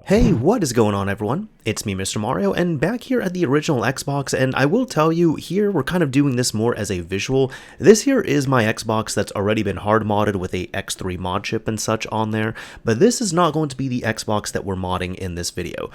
Hey, what is going on, everyone? It's me, Mr. Mario, and back here at the original Xbox, and I will tell you, here we're kind of doing this more as a visual. This here is my Xbox that's already been hard modded with a X3 mod chip and such on there, but this is not going to be the Xbox that we're modding in this video.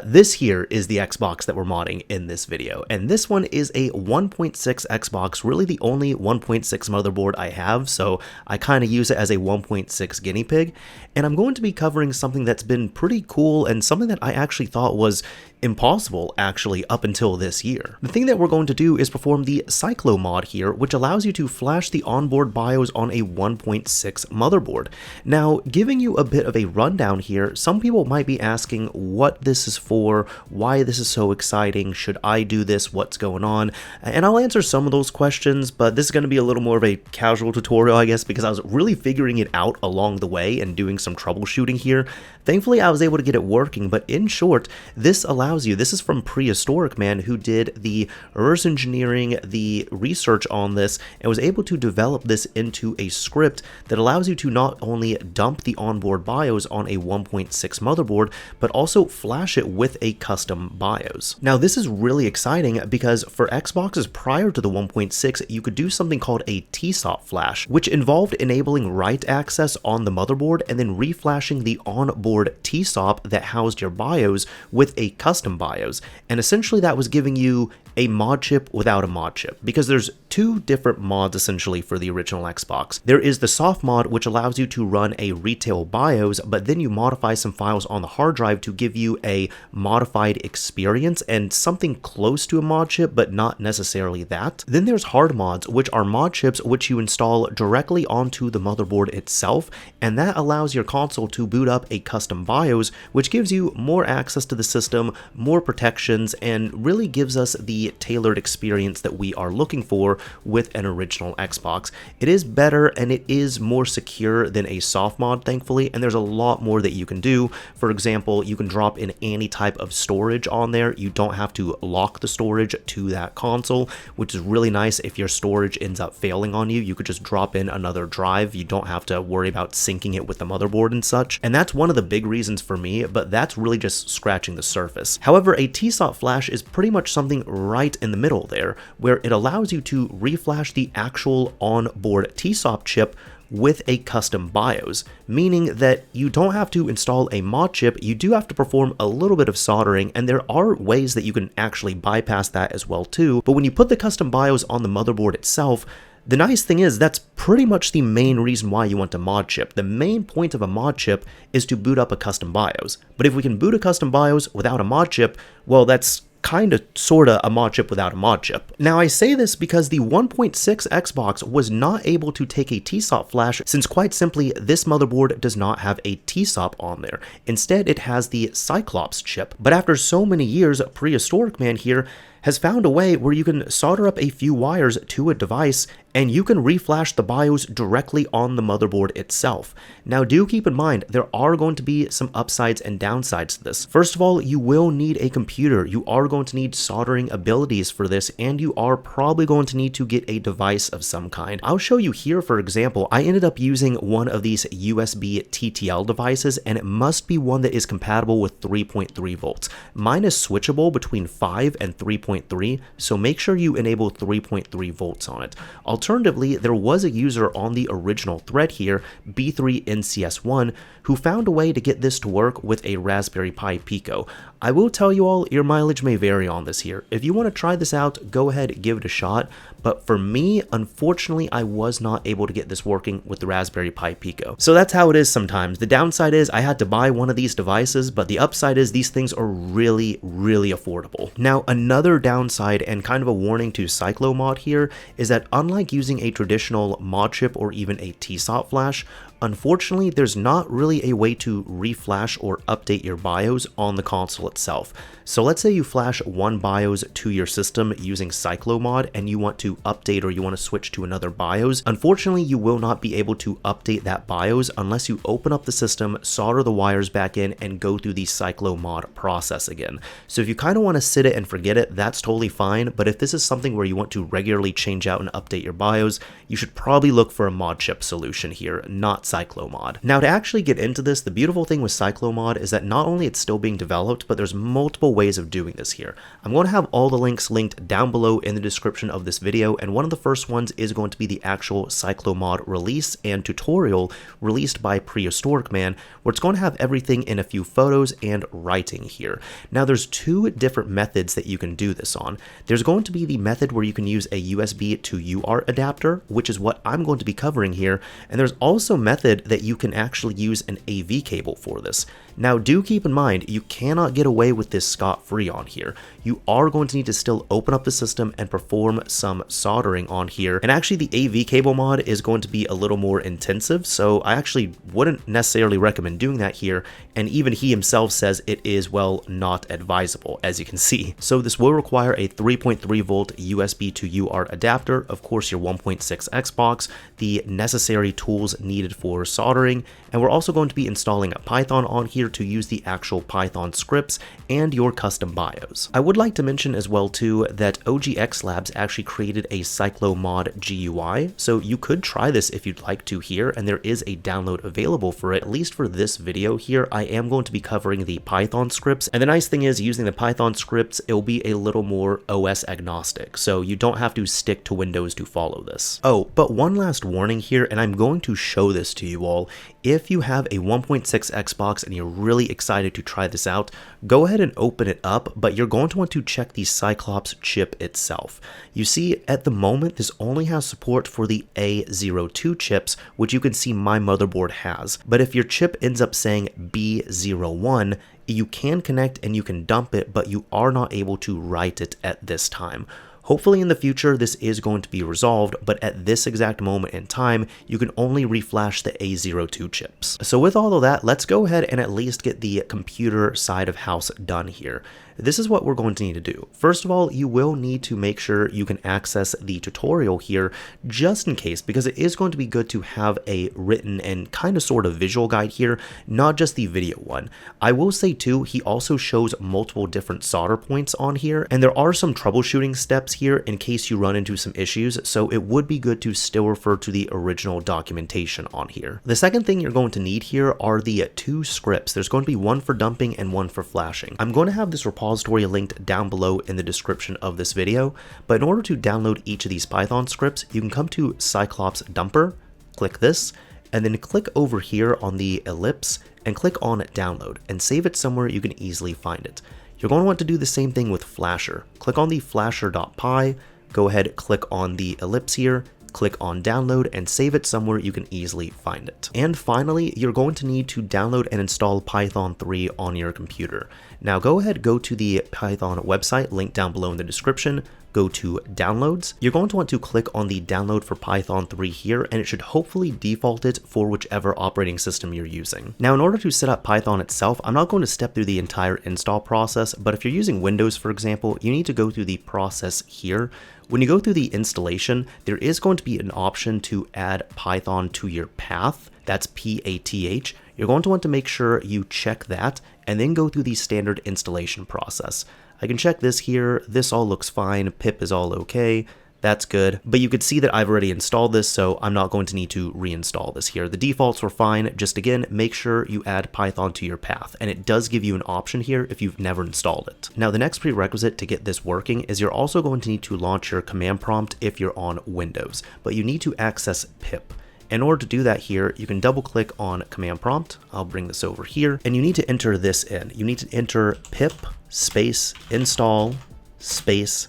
This here is the Xbox that we're modding in this video, and this one is a 1.6 Xbox, really the only 1.6 motherboard I have, so I kind of use it as a 1.6 guinea pig, and I'm going to be covering something that's been pretty cool and something that I actually thought was impossible actually up until this year. The thing that we're going to do is perform the XycloMod here, which allows you to flash the onboard BIOS on a 1.6 motherboard. Now, giving you a bit of a rundown here, some people might be asking what this is for, why this is so exciting, should I do this, what's going on, and I'll answer some of those questions, but this is going to be a little more of a casual tutorial, I guess, because I was really figuring it out along the way and doing some troubleshooting here. Thankfully, I was able to get it working, but in short, this allows you, this is from Prehistoricman, who did the reverse engineering, the research on this, and was able to develop this into a script that allows you to not only dump the onboard BIOS on a 1.6 motherboard, but also flash it with a custom BIOS. Now, this is really exciting because for Xboxes prior to the 1.6, you could do something called a TSOP flash, which involved enabling write access on the motherboard and then reflashing the onboard TSOP that housed your BIOS with a custom BIOS, and essentially that was giving you a mod chip without a mod chip, because there's two different mods essentially for the original Xbox. There is the softmod, which allows you to run a retail BIOS, but then you modify some files on the hard drive to give you a modified experience and something close to a mod chip, but not necessarily that. Then there's hard mods, which are mod chips which you install directly onto the motherboard itself, and that allows your console to boot up a custom BIOS, which gives you more access to the system, more protections, and really gives us the tailored experience that we are looking for with an original Xbox. It is better and it is more secure than a soft mod, thankfully, and there's a lot more that you can do. For example, you can drop in any type of storage on there. You don't have to lock the storage to that console, which is really nice. If your storage ends up failing on you, you could just drop in another drive. You don't have to worry about syncing it with the motherboard and such, and that's one of the big reasons for me, but that's really just scratching the surface. However, a TSOP flash is pretty much something right in the middle there, where it allows you to reflash the actual onboard TSOP chip with a custom BIOS, meaning that you don't have to install a mod chip. You do have to perform a little bit of soldering, and there are ways that you can actually bypass that as well too, but when you put the custom BIOS on the motherboard itself, the nice thing is that's pretty much the main reason why you want a mod chip. The main point of a mod chip is to boot up a custom BIOS, but if we can boot a custom BIOS without a mod chip, well, that's kind of sorta a mod chip without a mod chip. Now, I say this because the 1.6 Xbox was not able to take a TSOP flash, since quite simply this motherboard does not have a TSOP on there. Instead, it has the Xyclops chip. But after so many years, Prehistoricman here has found a way where you can solder up a few wires to a device and you can reflash the BIOS directly on the motherboard itself. Now, do keep in mind, there are going to be some upsides and downsides to this. First of all, you will need a computer. You are going to need soldering abilities for this, and you are probably going to need to get a device of some kind. I'll show you here, for example, I ended up using one of these USB TTL devices, and it must be one that is compatible with 3.3 volts. Mine is switchable between 5 and 3.3, so make sure you enable 3.3 volts on it. Alternatively, there was a user on the original thread here, B3NCS1, who found a way to get this to work with a Raspberry Pi Pico. I will tell you all, your mileage may vary on this here. If you want to try this out, go ahead, give it a shot. But for me, unfortunately, I was not able to get this working with the Raspberry Pi Pico. So that's how it is sometimes. The downside is I had to buy one of these devices, but the upside is these things are really, really affordable. Now, another downside and kind of a warning to XycloMod here is that unlike using a traditional mod chip or even a TSOP flash, unfortunately, there's not really a way to reflash or update your BIOS on the console itself. So let's say you flash one BIOS to your system using XycloMod and you want to update or you want to switch to another BIOS. Unfortunately, you will not be able to update that BIOS unless you open up the system, solder the wires back in, and go through the XycloMod process again. So if you kind of want to sit it and forget it, that's totally fine. But if this is something where you want to regularly change out and update your BIOS, you should probably look for a mod chip solution here, not XycloMod. Now to actually get into this, the beautiful thing with XycloMod is that not only it's still being developed, but there's multiple ways of doing this here. I'm going to have all the links linked down below in the description of this video, and one of the first ones is going to be the actual XycloMod release and tutorial released by Prehistoricman, where it's going to have everything in a few photos and writing here. Now there's two different methods that you can do this on. There's going to be the method where you can use a USB to UART adapter, which is what I'm going to be covering here, and there's also a method that you can actually use an AV cable for this. Now do keep in mind, you cannot get away with this scot-free on here. You are going to need to still open up the system and perform some soldering on here, and actually the AV cable mod is going to be a little more intensive, so I actually wouldn't necessarily recommend doing that here, and even he himself says it is, well, not advisable, as you can see. So this will require a 3.3 volt USB to UART adapter, of course your 1.6 Xbox, the necessary tools needed for soldering, and we're also going to be installing a Python on here to use the actual Python scripts and your custom BIOS. I would like to mention as well too that OGX Labs actually created a XycloMod GUI, so you could try this if you'd like to here, and there is a download available for it. At least for this video here, I am going to be covering the Python scripts, and the nice thing is using the Python scripts, it'll be a little more OS agnostic, so you don't have to stick to Windows to follow this. Oh, but one last warning here, and I'm going to show this to you all. If you have a 1.6 Xbox and you're really excited to try this out, go ahead and open it up, but you're going to want to check the Xyclops chip itself. You see, at the moment, this only has support for the A02 chips, which you can see my motherboard has. But if your chip ends up saying B01, you can connect and you can dump it, but you are not able to write it at this time. Hopefully in the future this is going to be resolved, but at this exact moment in time, you can only reflash the A02 chips. So with all of that, let's go ahead and at least get the computer side of house done here. This is what we're going to need to do. First of all, you will need to make sure you can access the tutorial here just in case, because it is going to be good to have a written and kind of sort of visual guide here, not just the video one. I will say too, he also shows multiple different solder points on here, and there are some troubleshooting steps here in case you run into some issues, so it would be good to still refer to the original documentation on here. The second thing you're going to need here are the two scripts. There's going to be one for dumping and one for flashing. I'm going to have this repository linked down below in the description of this video, but in order to download each of these Python scripts, you can come to Xyclops dumper, click this, and then click over here on the ellipse and click on download and save it somewhere you can easily find it. You're going to want to do the same thing with Flasher. Click on the flasher.py, go ahead, click on the ellipse here, click on download and save it somewhere you can easily find it. And finally, you're going to need to download and install Python 3 on your computer. Now go ahead, go to the Python website linked down below in the description, go to downloads. You're going to want to click on the download for Python 3 here, and it should hopefully default it for whichever operating system you're using. Now in order to set up Python itself, I'm not going to step through the entire install process, but if you're using Windows, for example, you need to go through the process here. When you go through the installation, there is going to be an option to add Python to your path. That's PATH. You're going to want to make sure you check that and then go through the standard installation process. I can check this here. This all looks fine. Pip is all okay. That's good, but you could see that I've already installed this, so I'm not going to need to reinstall this here. The defaults were fine. Just again, make sure you add Python to your path, and it does give you an option here if you've never installed it. Now, the next prerequisite to get this working is you're also going to need to launch your command prompt if you're on Windows, but you need to access pip. In order to do that here, you can double click on command prompt. I'll bring this over here, and you need to enter this in. You need to enter pip space install space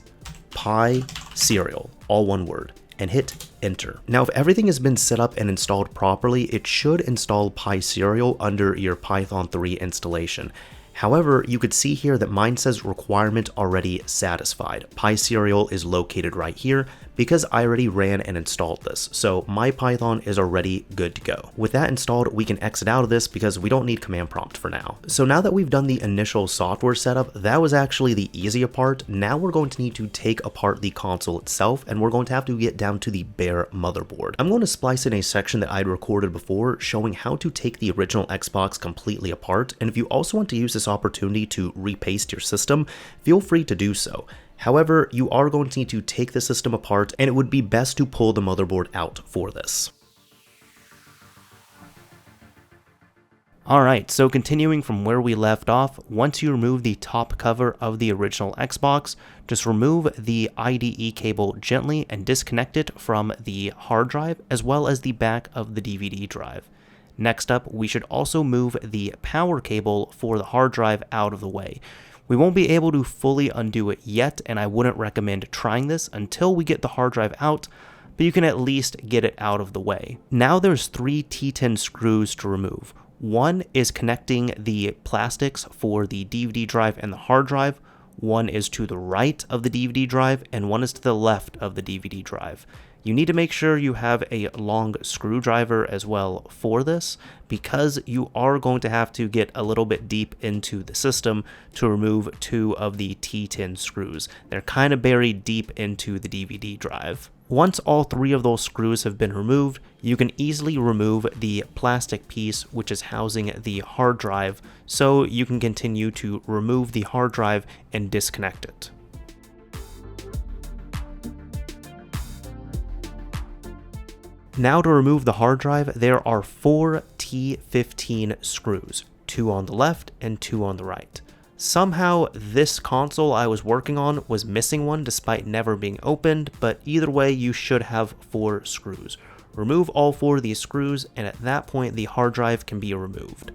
pi serial, all one word, and hit enter. Now, if everything has been set up and installed properly, it should install pi serial under your Python 3 installation. However, you could see here that mine says requirement already satisfied. Pi serial is located right here because I already ran and installed this, so my Python is already good to go. With that installed, we can exit out of this because we don't need command prompt for now. So now that we've done the initial software setup, that was actually the easier part. Now we're going to need to take apart the console itself, and we're going to have to get down to the bare motherboard. I'm going to splice in a section that I'd recorded before showing how to take the original Xbox completely apart, and if you also want to use this opportunity to repaste your system, feel free to do so. However, you are going to need to take the system apart, and it would be best to pull the motherboard out for this. Alright, so continuing from where we left off, once you remove the top cover of the original Xbox, just remove the IDE cable gently and disconnect it from the hard drive as well as the back of the DVD drive. Next up, we should also move the power cable for the hard drive out of the way. We won't be able to fully undo it yet, and I wouldn't recommend trying this until we get the hard drive out, but you can at least get it out of the way. Now there's 3 T10 screws to remove. One is connecting the plastics for the DVD drive and the hard drive, one is to the right of the DVD drive, and one is to the left of the DVD drive. You need to make sure you have a long screwdriver as well for this, because you are going to have to get a little bit deep into the system to remove 2 of the T10 screws. They're kind of buried deep into the DVD drive. Once all 3 of those screws have been removed, you can easily remove the plastic piece which is housing the hard drive, so you can continue to remove the hard drive and disconnect it. Now to remove the hard drive, there are 4 T15 screws, 2 on the left and 2 on the right. Somehow this console I was working on was missing one despite never being opened, but either way you should have 4 screws. Remove all 4 of these screws, and at that point the hard drive can be removed.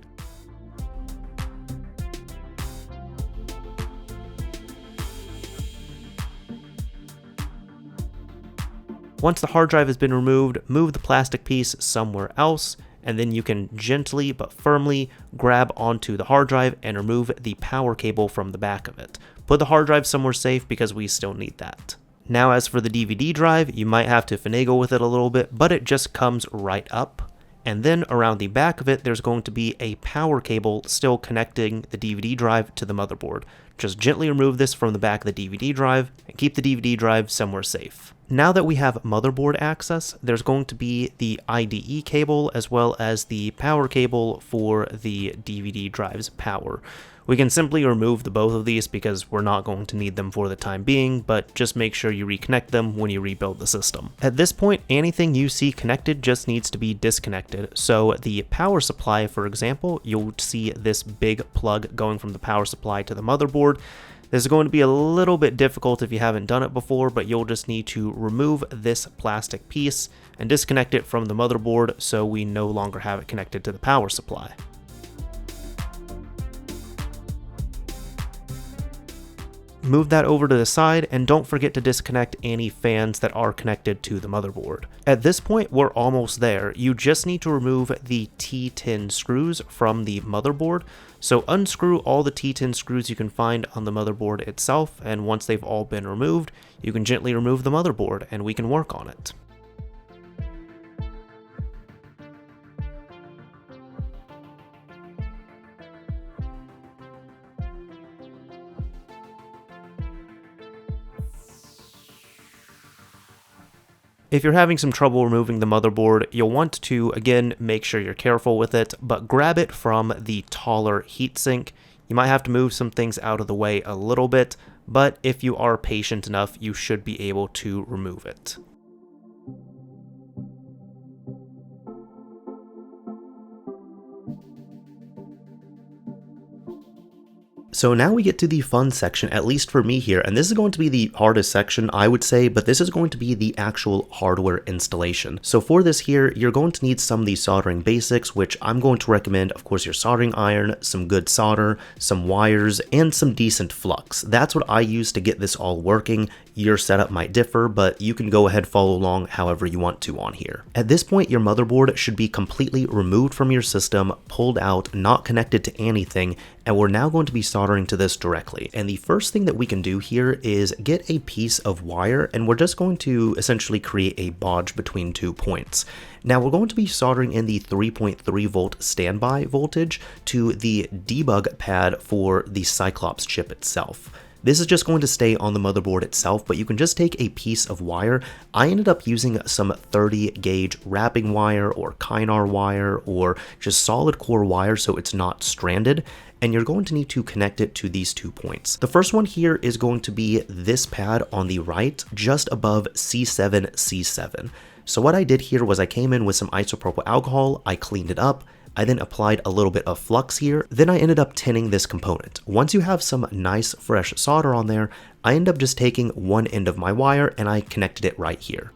Once the hard drive has been removed, move the plastic piece somewhere else, and then you can gently but firmly grab onto the hard drive and remove the power cable from the back of it. Put the hard drive somewhere safe because we still need that. Now as for the DVD drive, you might have to finagle with it a little bit, but it just comes right up. And then around the back of it, there's going to be a power cable still connecting the DVD drive to the motherboard. Just gently remove this from the back of the DVD drive and keep the DVD drive somewhere safe. Now that we have motherboard access, there's going to be the IDE cable as well as the power cable for the DVD drive's power. We can simply remove the both of these because we're not going to need them for the time being, but just make sure you reconnect them when you rebuild the system. At this point, anything you see connected just needs to be disconnected. So the power supply, for example, you'll see this big plug going from the power supply to the motherboard. This is going to be a little bit difficult if you haven't done it before, but you'll just need to remove this plastic piece and disconnect it from the motherboard so we no longer have it connected to the power supply. Move that over to the side, and don't forget to disconnect any fans that are connected to the motherboard. At this point, we're almost there. You just need to remove the T10 screws from the motherboard. So unscrew all the T10 screws you can find on the motherboard itself, and once they've all been removed, you can gently remove the motherboard and we can work on it. If you're having some trouble removing the motherboard, you'll want to, again, make sure you're careful with it, but grab it from the taller heatsink. You might have to move some things out of the way a little bit, but if you are patient enough, you should be able to remove it. So now we get to the fun section, at least for me here, and this is going to be the hardest section, I would say, but this is going to be the actual hardware installation. So for this here, you're going to need some of the soldering basics, which I'm going to recommend, of course, your soldering iron, some good solder, some wires, and some decent flux. That's what I use to get this all working. Your setup might differ, but you can go ahead follow along however you want to on here. At this point, your motherboard should be completely removed from your system, pulled out, not connected to anything, and we're now going to be soldering to this directly. And the first thing that we can do here is get a piece of wire, and we're just going to essentially create a bodge between 2 points. Now we're going to be soldering in the 3.3 volt standby voltage to the debug pad for the Xyclops chip itself. This is just going to stay on the motherboard itself, but you can just take a piece of wire. I ended up using some 30 gauge wrapping wire or Kynar wire or just solid core wire so it's not stranded, and you're going to need to connect it to these 2 points. The first one here is going to be this pad on the right, just above C7, C7. So what I did here was I came in with some isopropyl alcohol, I cleaned it up, I then applied a little bit of flux here, then I ended up tinning this component. Once you have some nice fresh solder on there, I end up just taking one end of my wire and I connected it right here.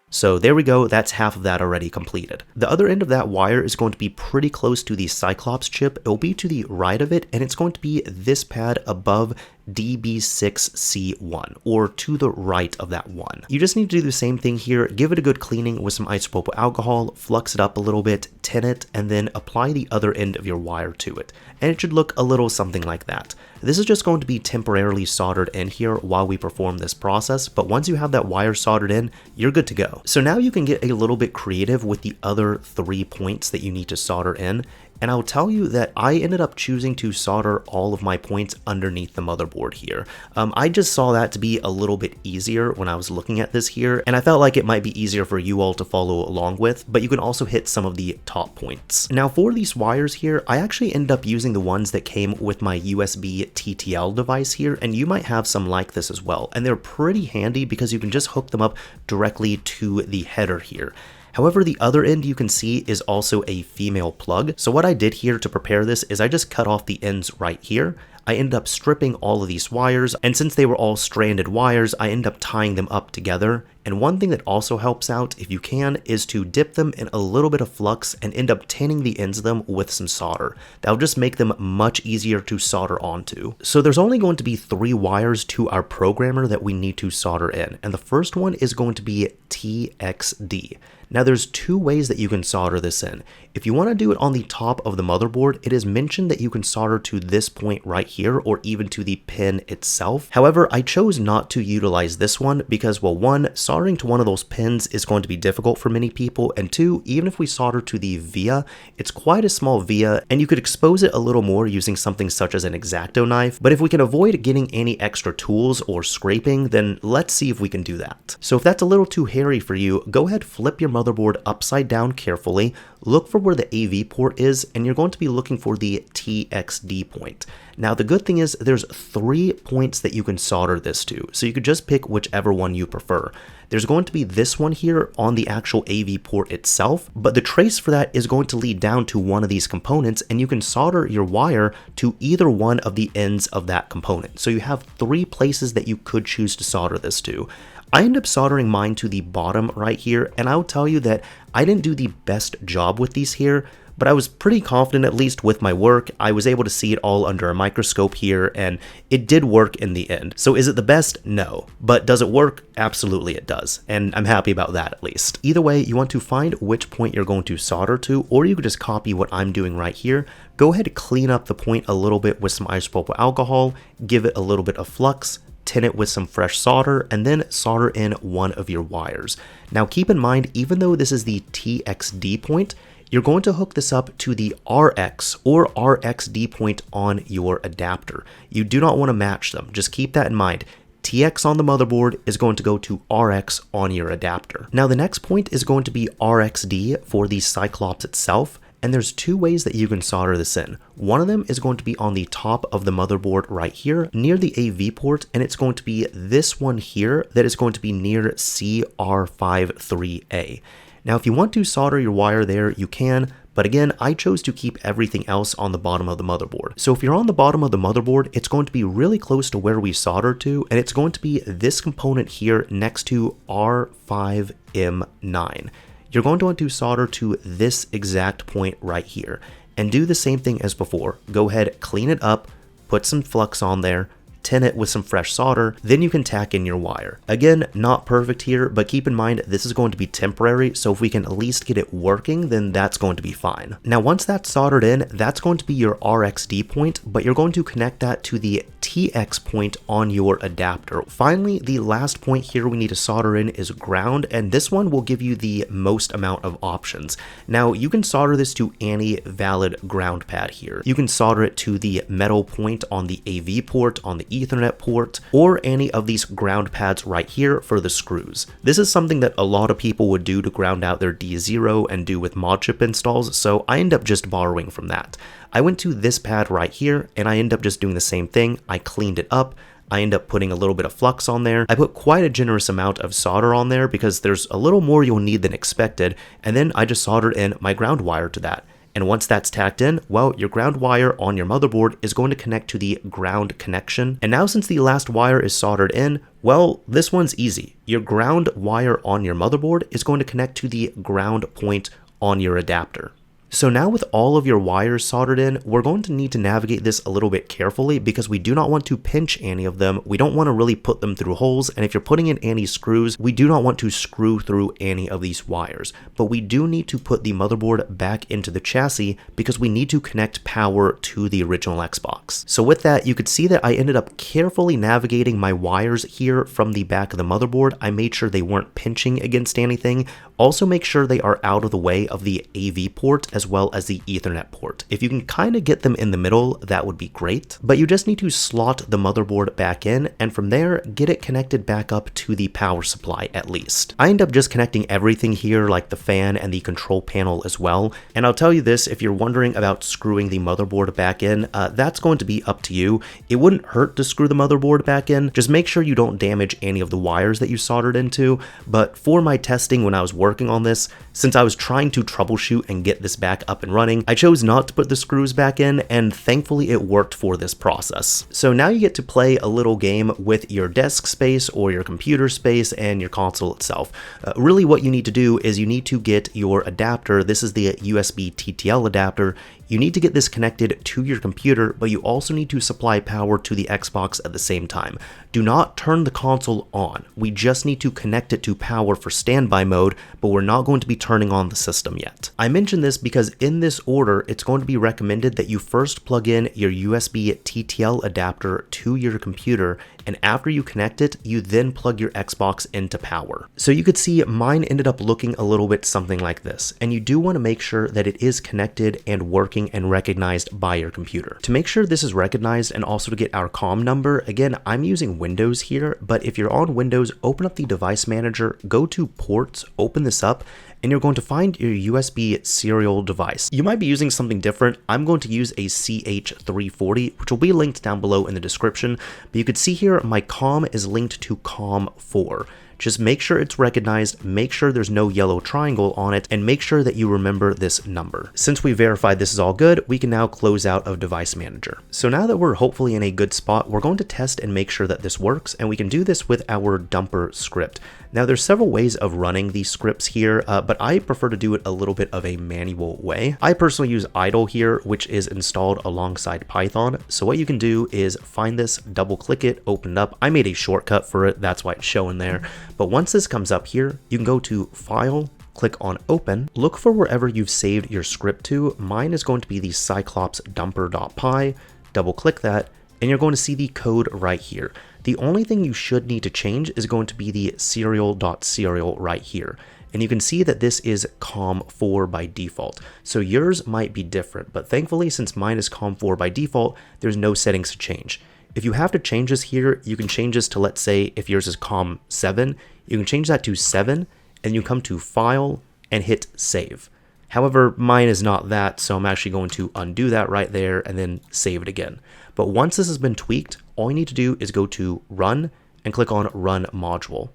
So there we go, that's half of that already completed. The other end of that wire is going to be pretty close to the Xyclops chip. It will be to the right of it, and it's going to be this pad above DB6C1, or to the right of that one. You just need to do the same thing here, give it a good cleaning with some isopropyl alcohol, flux it up a little bit, tin it, and then apply the other end of your wire to it. And it should look a little something like that. This is just going to be temporarily soldered in here while we perform this process, but once you have that wire soldered in, you're good to go. So now you can get a little bit creative with the other 3 points that you need to solder in. And I'll tell you that I ended up choosing to solder all of my points underneath the motherboard here. I just saw that to be a little bit easier when I was looking at this here, and I felt like it might be easier for you all to follow along with, but you can also hit some of the top points. Now for these wires here, I actually ended up using the ones that came with my USB TTL device here, and you might have some like this as well, and they're pretty handy because you can just hook them up directly to the header here. However, the other end you can see is also a female plug. So what I did here to prepare this is I just cut off the ends right here. I ended up stripping all of these wires, and since they were all stranded wires, I ended up tying them up together. And one thing that also helps out, if you can, is to dip them in a little bit of flux and end up tinning the ends of them with some solder. That'll just make them much easier to solder onto. So there's only going to be 3 wires to our programmer that we need to solder in, and the first one is going to be TXD. Now there's 2 ways that you can solder this in. If you want to do it on the top of the motherboard, it is mentioned that you can solder to this point right here or even to the pin itself. However, I chose not to utilize this one because, well, 1, soldering to one of those pins is going to be difficult for many people, and 2, even if we solder to the via, it's quite a small via and you could expose it a little more using something such as an X-Acto knife, but if we can avoid getting any extra tools or scraping, then let's see if we can do that. So if that's a little too hairy for you, go ahead, flip your motherboard upside down carefully, look for where the AV port is, and you're going to be looking for the TXD point. Now the good thing is there's 3 points that you can solder this to, so you could just pick whichever one you prefer. There's going to be this one here on the actual AV port itself, but the trace for that is going to lead down to one of these components, and you can solder your wire to either one of the ends of that component. So you have 3 places that you could choose to solder this to. I ended up soldering mine to the bottom right here, and I'll tell you that I didn't do the best job with these here, but I was pretty confident, at least with my work. I was able to see it all under a microscope here, and it did work in the end. So is it the best? No. But does it work? Absolutely it does, and I'm happy about that at least. Either way, you want to find which point you're going to solder to, or you could just copy what I'm doing right here. Go ahead and clean up the point a little bit with some isopropyl alcohol, give it a little bit of flux, tin it with some fresh solder, and then solder in one of your wires. Now keep in mind, even though this is the TXD point, you're going to hook this up to the RX or RXD point on your adapter. You do not want to match them. Just keep that in mind. TX on the motherboard is going to go to RX on your adapter. Now the next point is going to be RXD for the Xyclops itself. And there's 2 ways that you can solder this in. One of them is going to be on the top of the motherboard right here near the AV port, and it's going to be this one here that is going to be near CR53A. Now if you want to solder your wire there, you can, but again, I chose to keep everything else on the bottom of the motherboard. So if you're on the bottom of the motherboard, it's going to be really close to where we soldered to, and it's going to be this component here next to R5M9. You're going to want to solder to this exact point right here and do the same thing as before. Go ahead, clean it up, put some flux on there, tin it with some fresh solder, then you can tack in your wire. Again, not perfect here, but keep in mind this is going to be temporary, so if we can at least get it working, then that's going to be fine. Now once that's soldered in, that's going to be your RXD point, but you're going to connect that to the TX point on your adapter. Finally, the last point here we need to solder in is ground, and this one will give you the most amount of options. Now you can solder this to any valid ground pad here. You can solder it to the metal point on the AV port, on the Ethernet port, or any of these ground pads right here for the screws. This is something that a lot of people would do to ground out their D0 and do with Modchip installs, so I end up just borrowing from that. I went to this pad right here, and I end up just doing the same thing. I cleaned it up, I end up putting a little bit of flux on there. I put quite a generous amount of solder on there because there's a little more you'll need than expected, and then I just soldered in my ground wire to that. And once that's tacked in, well, your ground wire on your motherboard is going to connect to the ground connection. And now since the last wire is soldered in, well, this one's easy. Your ground wire on your motherboard is going to connect to the ground point on your adapter. So now with all of your wires soldered in, we're going to need to navigate this a little bit carefully because we do not want to pinch any of them. We don't want to really put them through holes. And if you're putting in any screws, we do not want to screw through any of these wires. But we do need to put the motherboard back into the chassis because we need to connect power to the original Xbox. So with that, you could see that I ended up carefully navigating my wires here from the back of the motherboard. I made sure they weren't pinching against anything. Also make sure they are out of the way of the AV port as well as the Ethernet port. If you can kind of get them in the middle, that would be great. But you just need to slot the motherboard back in, and from there, get it connected back up to the power supply at least. I end up just connecting everything here, like the fan and the control panel as well. And I'll tell you this, if you're wondering about screwing the motherboard back in, that's going to be up to you. It wouldn't hurt to screw the motherboard back in. Just make sure you don't damage any of the wires that you soldered into. But for my testing when I was working on this, since I was trying to troubleshoot and get this back up and running, I chose not to put the screws back in, and thankfully it worked for this process. So now you get to play a little game with your desk space or your computer space and your console itself. Really what you need to do is you need to get your adapter. This is the USB TTL adapter. You need to get this connected to your computer, but you also need to supply power to the Xbox at the same time. Do not turn the console on. We just need to connect it to power for standby mode, but we're not going to be turning on the system yet. I mention this because in this order, it's going to be recommended that you first plug in your USB TTL adapter to your computer, and after you connect it, you then plug your Xbox into power. So you could see mine ended up looking a little bit something like this, and you do want to make sure that it is connected and working and recognized by your computer. To make sure this is recognized and also to get our COM number, again, I'm using Windows here, but if you're on Windows, open up the device manager, go to ports, open this up, and you're going to find your USB serial device. You might be using something different. I'm going to use a CH340, which will be linked down below in the description, but you can see here my COM is linked to COM4. Just make sure it's recognized, make sure there's no yellow triangle on it, and make sure that you remember this number. Since we verified this is all good, we can now close out of Device Manager. So now that we're hopefully in a good spot, we're going to test and make sure that this works, and we can do this with our dumper script. Now there's several ways of running these scripts here, but I prefer to do it a little bit of a manual way. I personally use idle here, which is installed alongside Python. So what you can do is find this, double click it, open it up. I made a shortcut for it, that's why it's showing there. But once this comes up here, you can go to File, click on Open, look for wherever you've saved your script to. Mine is going to be the Cyclops dumper.py, double click that, and you're going to see the code right here. The only thing you should need to change is going to be the serial.serial right here. And you can see that this is COM4 by default. So yours might be different, but thankfully since mine is COM4 by default, there's no settings to change. If you have to change this here, you can change this to, let's say, if yours is COM7, you can change that to 7, and you come to File and hit Save. However, mine is not that, so I'm actually going to undo that right there and then save it again. But once this has been tweaked, all you need to do is go to Run and click on Run Module.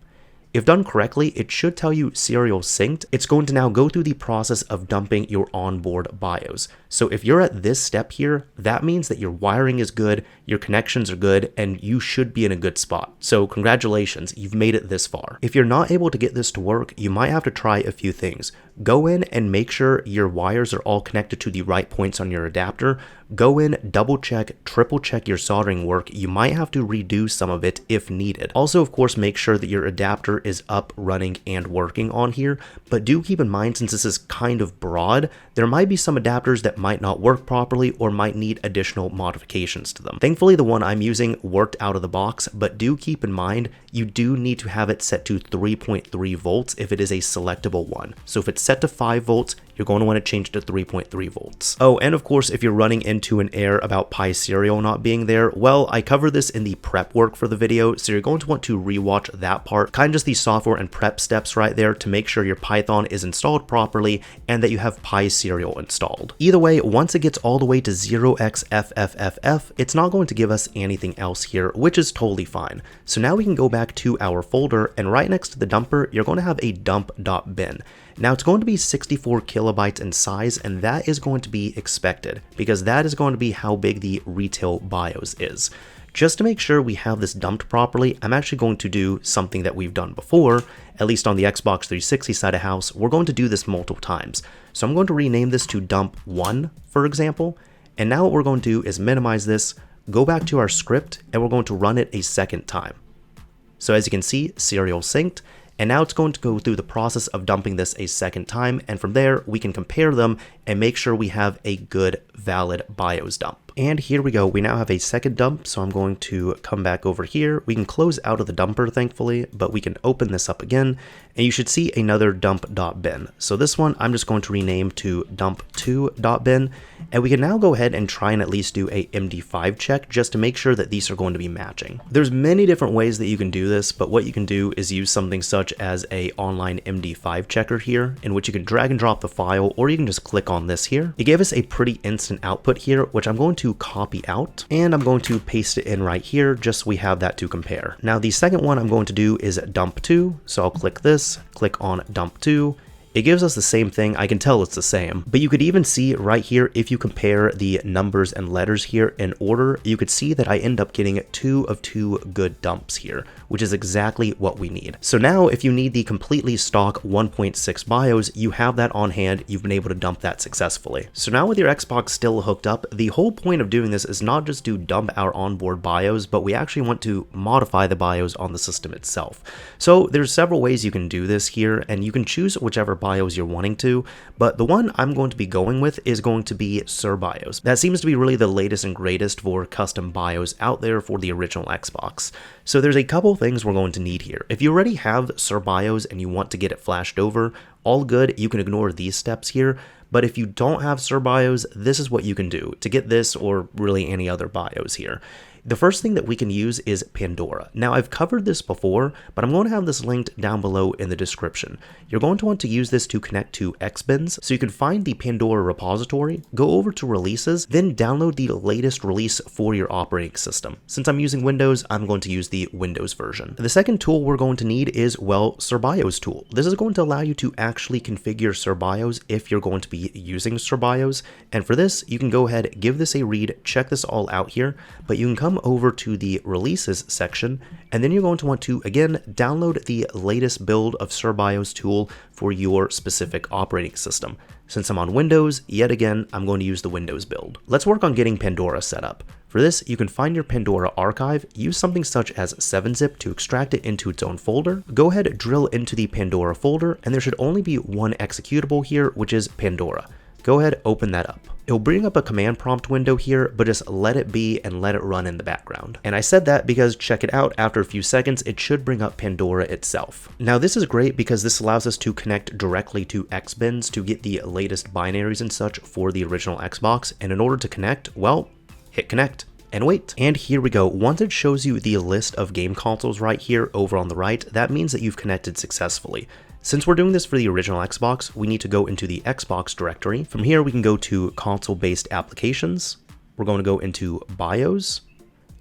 If done correctly, it should tell you serial synced. It's going to now go through the process of dumping your onboard BIOS. So if you're at this step here, that means that your wiring is good, your connections are good, and you should be in a good spot. So congratulations, you've made it this far. If you're not able to get this to work, you might have to try a few things. Go in and make sure your wires are all connected to the right points on your adapter. Go in, double check, triple check your soldering work. You might have to redo some of it if needed. Also, of course, make sure that your adapter is up, running, and working on here. But do keep in mind, since this is kind of broad, there might be some adapters that might not work properly or might need additional modifications to them. Thankfully, the one I'm using worked out of the box, but do keep in mind, you do need to have it set to 3.3 volts if it is a selectable one. So if it's set to 5 volts, you're going to want to change to 3.3 volts. Oh, and of course, if you're running into an error about Pi serial not being there, well, I covered this in the prep work for the video, so you're going to want to rewatch that part, kind of just the software and prep steps right there to make sure your Python is installed properly and that you have Pi serial installed. Either way, once it gets all the way to 0xFFFF, it's not going to give us anything else here, which is totally fine. So now we can go back to our folder, and right next to the dumper, you're going to have a dump.bin. Now it's going to be 64 kilobytes in size, and that is going to be expected because that is going to be how big the retail BIOS is. Just to make sure we have this dumped properly, I'm actually going to do something that we've done before, at least on the Xbox 360 side of house. We're going to do this multiple times. So I'm going to rename this to dump1, for example. And now what we're going to do is minimize this, go back to our script, and we're going to run it a second time. So as you can see, serial synced. And now it's going to go through the process of dumping this a second time, and from there we can compare them and make sure we have a good valid BIOS dump. And here we go, we now have a second dump, so I'm going to come back over here. We can close out of the dumper thankfully, but we can open this up again, and you should see another dump.bin. So this one I'm just going to rename to dump2.bin, and we can now go ahead and try and at least do a MD5 check just to make sure that these are going to be matching. There's many different ways that you can do this, but what you can do is use something such as a online MD5 checker here, in which you can drag and drop the file, or you can just click on this here. It gave us a pretty instant output here, which I'm going to copy out, and I'm going to paste it in right here just so we have that to compare. Now the second one I'm going to do is dump2, so I'll click this, click on dump2. It gives us the same thing. I can tell it's the same, but you could even see right here, if you compare the numbers and letters here in order, you could see that I end up getting 2 of 2 good dumps here, which is exactly what we need. So now if you need the completely stock 1.6 BIOS, you have that on hand, you've been able to dump that successfully. So now with your Xbox still hooked up, the whole point of doing this is not just to dump our onboard BIOS, but we actually want to modify the BIOS on the system itself. So there's several ways you can do this here, and you can choose whichever BIOS you're wanting to, but the one I'm going to be going with is going to be Cerbios. That seems to be really the latest and greatest for custom BIOS out there for the original Xbox. So there's a couple things we're going to need here. If you already have Cerbios and you want to get it flashed over, all good, you can ignore these steps here. But if you don't have Cerbios, this is what you can do to get this or really any other BIOS here. The first thing that we can use is Pandora. Now I've covered this before, but I'm going to have this linked down below in the description. You're going to want to use this to connect to Xbins, so you can find the Pandora repository, go over to releases, then download the latest release for your operating system. Since I'm using Windows, I'm going to use the Windows version. The second tool we're going to need is, well, Cerbios tool. This is going to allow you to actually configure Cerbios if you're going to be using Cerbios, and for this, you can go ahead, give this a read, check this all out here, but you can come over to the releases section, and then you're going to want to again download the latest build of Cerbios tool for your specific operating system. Since I'm on Windows, yet again, I'm going to use the Windows build. Let's work on getting Pandora set up. For this, you can find your Pandora archive, use something such as 7-zip to extract it into its own folder. Go ahead, drill into the Pandora folder, and there should only be one executable here, which is Pandora. Go ahead, open that up. It'll bring up a command prompt window here, but just let it be and let it run in the background. And I said that because check it out, after a few seconds, it should bring up Pandora itself. Now this is great because this allows us to connect directly to Xbins to get the latest binaries and such for the original Xbox. And in order to connect, well, hit connect and wait. And here we go. Once it shows you the list of game consoles right here over on the right, that means that you've connected successfully. Since we're doing this for the original Xbox, we need to go into the Xbox directory. From here, we can go to console-based applications. We're going to go into BIOS,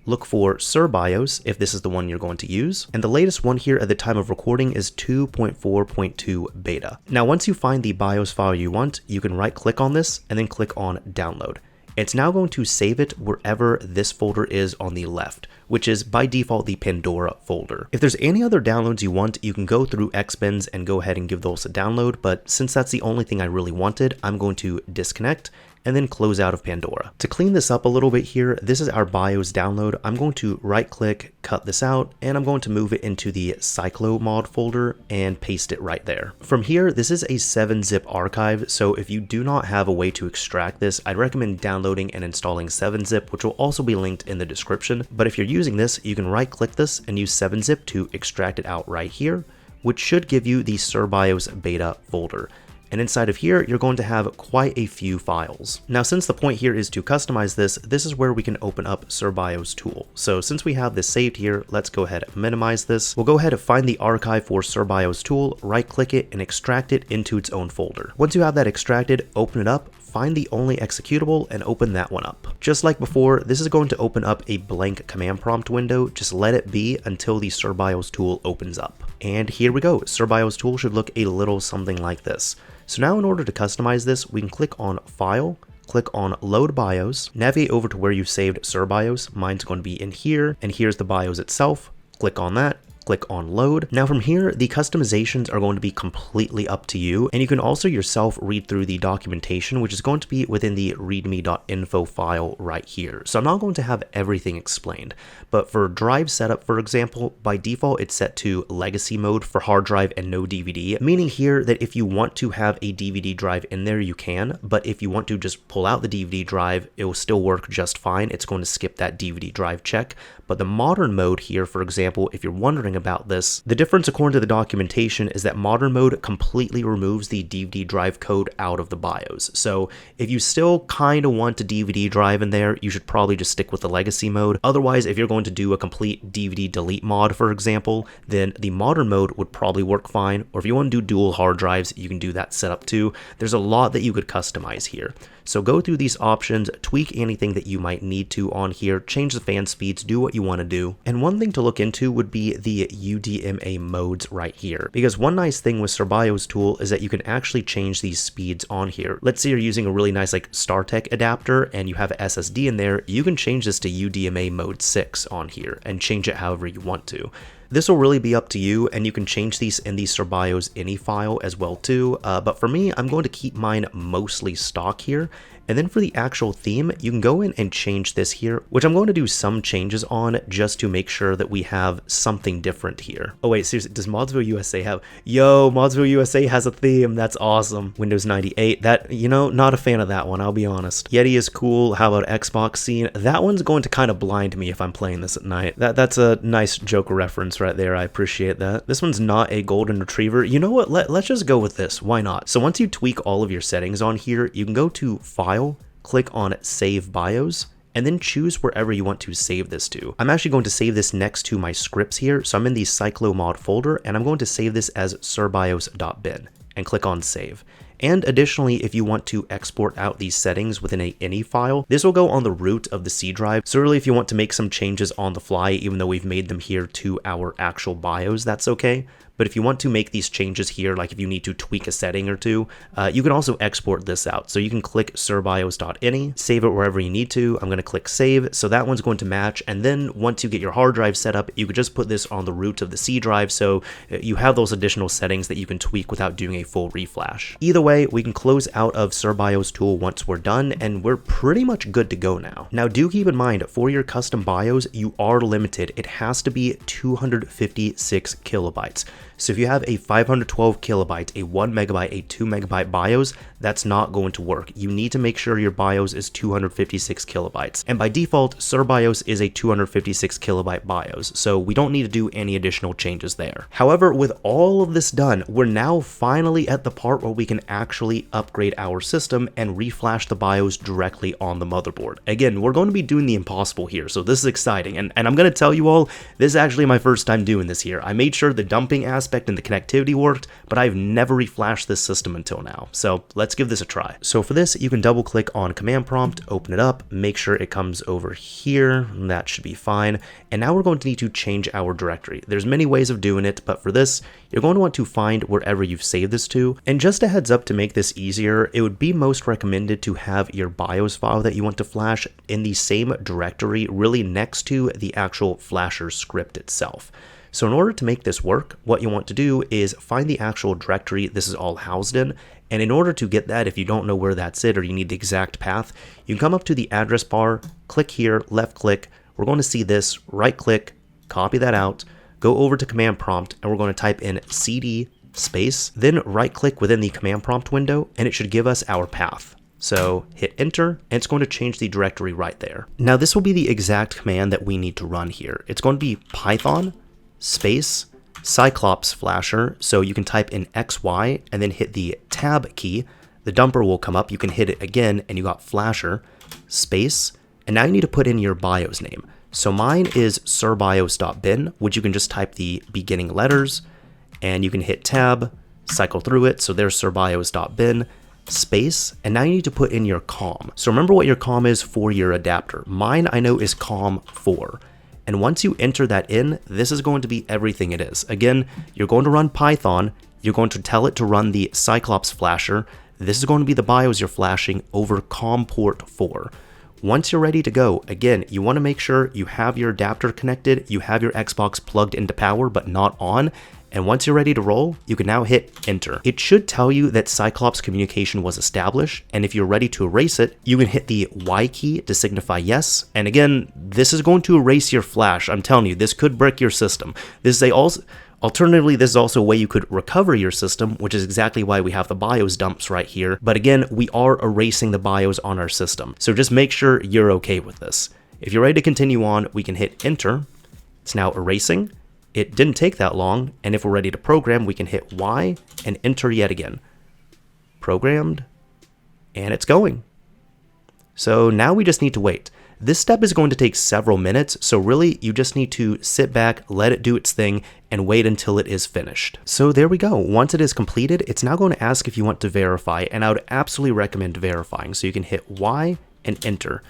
look for Cerbios if this is the one you're going to use. And the latest one here at the time of recording is 2.4.2 beta. Now, once you find the BIOS file you want, you can right click on this and then click on download. It's now going to save it wherever this folder is on the left, which is by default the Pandora folder. If there's any other downloads you want, you can go through Xbins and go ahead and give those a download, but since that's the only thing I really wanted, I'm going to disconnect and then close out of Pandora. To clean this up a little bit here, this is our BIOS download. I'm going to right click, cut this out, and I'm going to move it into the XycloMod folder and paste it right there. From here, this is a 7-zip archive, so if you do not have a way to extract this, I'd recommend downloading and installing 7-zip, which will also be linked in the description. But if you're using this, you can right click this and use 7-zip to extract it out right here, which should give you the Cerbios beta folder. And inside of here, you're going to have quite a few files. Now, since the point here is to customize this, this is where we can open up Cerbios tool. So since we have this saved here, let's go ahead and minimize this. We'll go ahead and find the archive for Cerbios tool, right click it and extract it into its own folder. Once you have that extracted, open it up, find the only executable and open that one up. Just like before, this is going to open up a blank command prompt window. Just let it be until the Cerbios tool opens up. And here we go. Cerbios tool should look a little something like this. So now in order to customize this, we can click on File, click on Load BIOS, navigate over to where you saved Cerbios. Mine's going to be in here, and here's the BIOS itself. Click on that. Click on load. Now from here, the customizations are going to be completely up to you, and you can also yourself read through the documentation, which is going to be within the readme.info file right here. So I'm not going to have everything explained, but for drive setup, for example, by default, it's set to legacy mode for hard drive and no DVD, meaning here that if you want to have a DVD drive in there, you can, but if you want to just pull out the DVD drive, it will still work just fine. It's going to skip that DVD drive check. But the modern mode here, for example, if you're wondering about this, the difference according to the documentation is that modern mode completely removes the DVD drive code out of the BIOS. So if you still kind of want a DVD drive in there, you should probably just stick with the legacy mode. Otherwise, if you're going to do a complete DVD delete mod, for example, then the modern mode would probably work fine. Or if you want to do dual hard drives, you can do that setup too. There's a lot that you could customize here. So go through these options, tweak anything that you might need to on here, change the fan speeds, do what you want to do. And one thing to look into would be the UDMA modes right here. Because one nice thing with Cerbios tool is that you can actually change these speeds on here. Let's say you're using a really nice like StarTech adapter and you have an SSD in there, you can change this to UDMA mode 6 on here and change it however you want to. This will really be up to you, and you can change these in the Cerbios ini file as well too, but for me, I'm going to keep mine mostly stock here. And then for the actual theme, you can go in and change this here, which I'm going to do some changes on just to make sure that we have something different here. Oh wait, seriously, does Modsville USA have? Yo, Modsville USA has a theme. That's awesome. Windows 98, that, you know, not a fan of that one, I'll be honest. Yeti is cool. How about Xbox scene? That one's going to kind of blind me if I'm playing this at night. That's a nice Joker reference right there. I appreciate that. This one's not a golden retriever. You know what? Let's just go with this. Why not? So once you tweak all of your settings on here, you can go to File, click on Save BIOS, and then choose wherever you want to save this to. I'm actually going to save this next to my scripts here. So I'm in the XycloMod folder, and I'm going to save this as cerbios.bin and click on Save. And additionally, if you want to export out these settings within a ini file, this will go on the root of the C drive. So really, if you want to make some changes on the fly, even though we've made them here to our actual BIOS, that's okay. But if you want to make these changes here, like if you need to tweak a setting or two, you can also export this out. So you can click cerbios.ini, save it wherever you need to. I'm going to click save. So that one's going to match. And then once you get your hard drive set up, you could just put this on the root of the C drive. So you have those additional settings that you can tweak without doing a full reflash. Either way, we can close out of Cerbios tool once we're done, and we're pretty much good to go now. Now do keep in mind, for your custom BIOS, you are limited. It has to be 256 kilobytes. So if you have a 512 kilobyte, a 1 megabyte, a 2 megabyte BIOS, that's not going to work. You need to make sure your BIOS is 256 kilobytes. And by default, Cerbios is a 256 kilobyte BIOS, so we don't need to do any additional changes there. However, with all of this done, we're now finally at the part where we can actually upgrade our system and reflash the BIOS directly on the motherboard. Again, we're going to be doing the impossible here, so this is exciting. And I'm going to tell you all, this is actually my first time doing this here. I made sure the dumping aspect and the connectivity worked, but I've never reflashed this system until now. So let's give this a try. So for this, you can double click on command prompt, open it up, make sure it comes over here. That should be fine. And now we're going to need to change our directory. There's many ways of doing it, but for this, you're going to want to find wherever you've saved this to. And just a heads up to make this easier, it would be most recommended to have your BIOS file that you want to flash in the same directory, really next to the actual flasher script itself. So in order to make this work, what you want to do is find the actual directory this is all housed in. And in order to get that, if you don't know where that's it or you need the exact path, you can come up to the address bar, click here, left click. We're going to see this, right click, copy that out, go over to command prompt, and we're going to type in cd space, then right click within the command prompt window, and it should give us our path. So hit enter, and it's going to change the directory right there. Now this will be the exact command that we need to run here. It's going to be python space Xyclops flasher, so you can type in XY and then hit the tab key. The dumper will come up, you can hit it again, and you got flasher, space, and now you need to put in your BIOS name. So mine is Cerbios.bin, which you can just type the beginning letters, and you can hit tab, cycle through it, so there's Cerbios.bin, space, and now you need to put in your COM. So remember what your COM is for your adapter. Mine I know is COM4. And once you enter that in, this is going to be everything it is. Again, you're going to run Python, you're going to tell it to run the Xyclops flasher. This is going to be the BIOS you're flashing over COM port 4. Once you're ready to go, again, you want to make sure you have your adapter connected, you have your Xbox plugged into power but not on, and once you're ready to roll, you can now hit enter. It should tell you that Xyclops communication was established, and if you're ready to erase it, you can hit the Y key to signify yes. And again, this is going to erase your flash. I'm telling you, this could break your system. Alternatively, this is also a way you could recover your system, which is exactly why we have the BIOS dumps right here. But again, we are erasing the BIOS on our system. So just make sure you're okay with this. If you're ready to continue on, we can hit enter. It's now erasing. It didn't take that long, and if we're ready to program, we can hit Y and enter yet again. Programmed, and it's going. So now we just need to wait. This step is going to take several minutes, so really you just need to sit back, let it do its thing, and wait until it is finished. So there we go. Once it is completed, it's now going to ask if you want to verify, and I would absolutely recommend verifying. So you can hit Y and enter.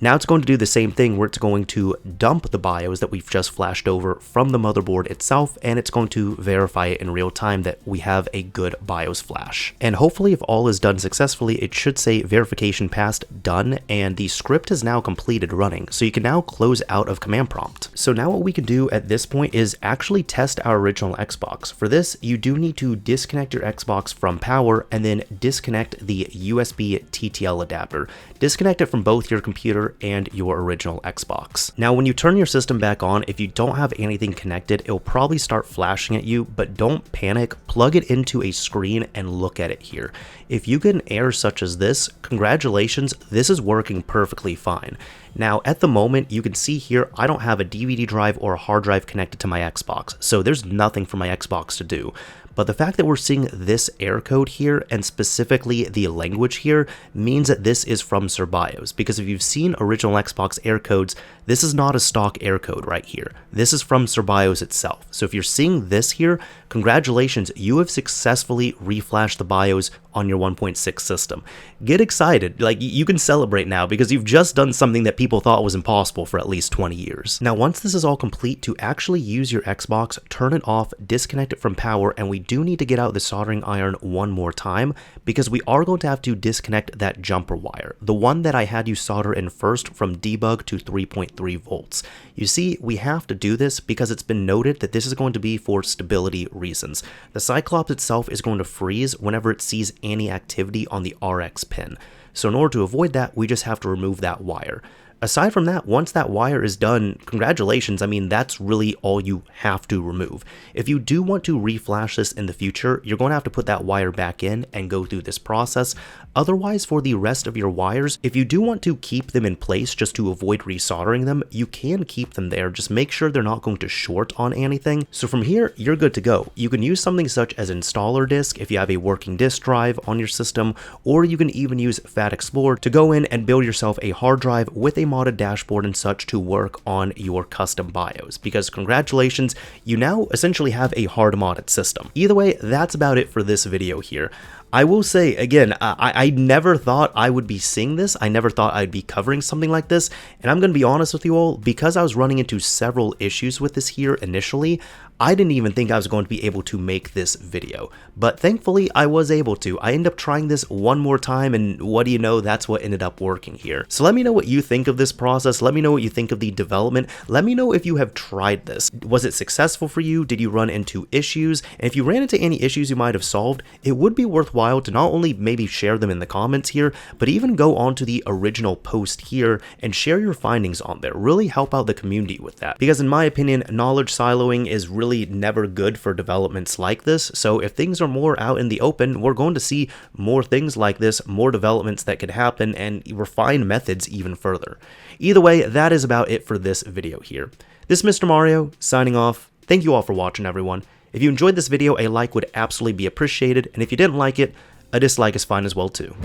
Now it's going to do the same thing where it's going to dump the BIOS that we've just flashed over from the motherboard itself, and it's going to verify it in real time that we have a good BIOS flash. And hopefully if all is done successfully, it should say verification passed, done, and the script is now completed running. So you can now close out of command prompt. So now what we can do at this point is actually test our original Xbox. For this, you do need to disconnect your Xbox from power and then disconnect the USB TTL adapter. Disconnect it from both your computer and your original Xbox. Now when you turn your system back on, if you don't have anything connected, it'll probably start flashing at you, but don't panic, plug it into a screen and look at it here. If you get an error such as this, congratulations, this is working perfectly fine. Now at the moment, you can see here, I don't have a DVD drive or a hard drive connected to my Xbox, so there's nothing for my Xbox to do. But the fact that we're seeing this error code here, and specifically the language here, means that this is from Cerbios. Because if you've seen original Xbox error codes, this is not a stock error code right here. This is from Cerbios itself. So if you're seeing this here, congratulations, you have successfully reflashed the BIOS on your 1.6 system. Get excited, like you can celebrate now because you've just done something that people thought was impossible for at least 20 years. Now once this is all complete, to actually use your Xbox, turn it off, disconnect it from power, and we do need to get out the soldering iron one more time because we are going to have to disconnect that jumper wire, the one that I had you solder in first from debug to 3.3 volts. You see, we have to do this because it's been noted that this is going to be for stability reasons. The Xyclops itself is going to freeze whenever it sees any activity on the RX pin. So in order to avoid that, we just have to remove that wire. Aside from that, once that wire is done, congratulations, I mean, that's really all you have to remove. If you do want to reflash this in the future, you're going to have to put that wire back in and go through this process. Otherwise, for the rest of your wires, if you do want to keep them in place just to avoid resoldering them, you can keep them there. Just make sure they're not going to short on anything. So from here, you're good to go. You can use something such as installer disk if you have a working disk drive on your system, or you can even use Fat Explorer to go in and build yourself a hard drive with a modded dashboard and such to work on your custom BIOS, because congratulations, you now essentially have a hard modded system. Either way, that's about it for this video here. I will say, again, I never thought I would be seeing this. I never thought I'd be covering something like this. And I'm going to be honest with you all, because I was running into several issues with this here initially, I didn't even think I was going to be able to make this video. But thankfully, I was able to. I ended up trying this one more time, and what do you know, that's what ended up working here. So let me know what you think of this process. Let me know what you think of the development. Let me know if you have tried this. Was it successful for you? Did you run into issues? And if you ran into any issues you might have solved, it would be worthwhile to not only maybe share them in the comments here, but even go onto the original post here and share your findings on there. Really help out the community with that. Because in my opinion, knowledge siloing is really never good for developments like this. So if things are more out in the open, we're going to see more things like this, more developments that could happen, and refine methods even further. Either way, that is about it for this video here. This is Mr. Mario, signing off. Thank you all for watching, everyone. If you enjoyed this video, a like would absolutely be appreciated, and if you didn't like it, a dislike is fine as well too.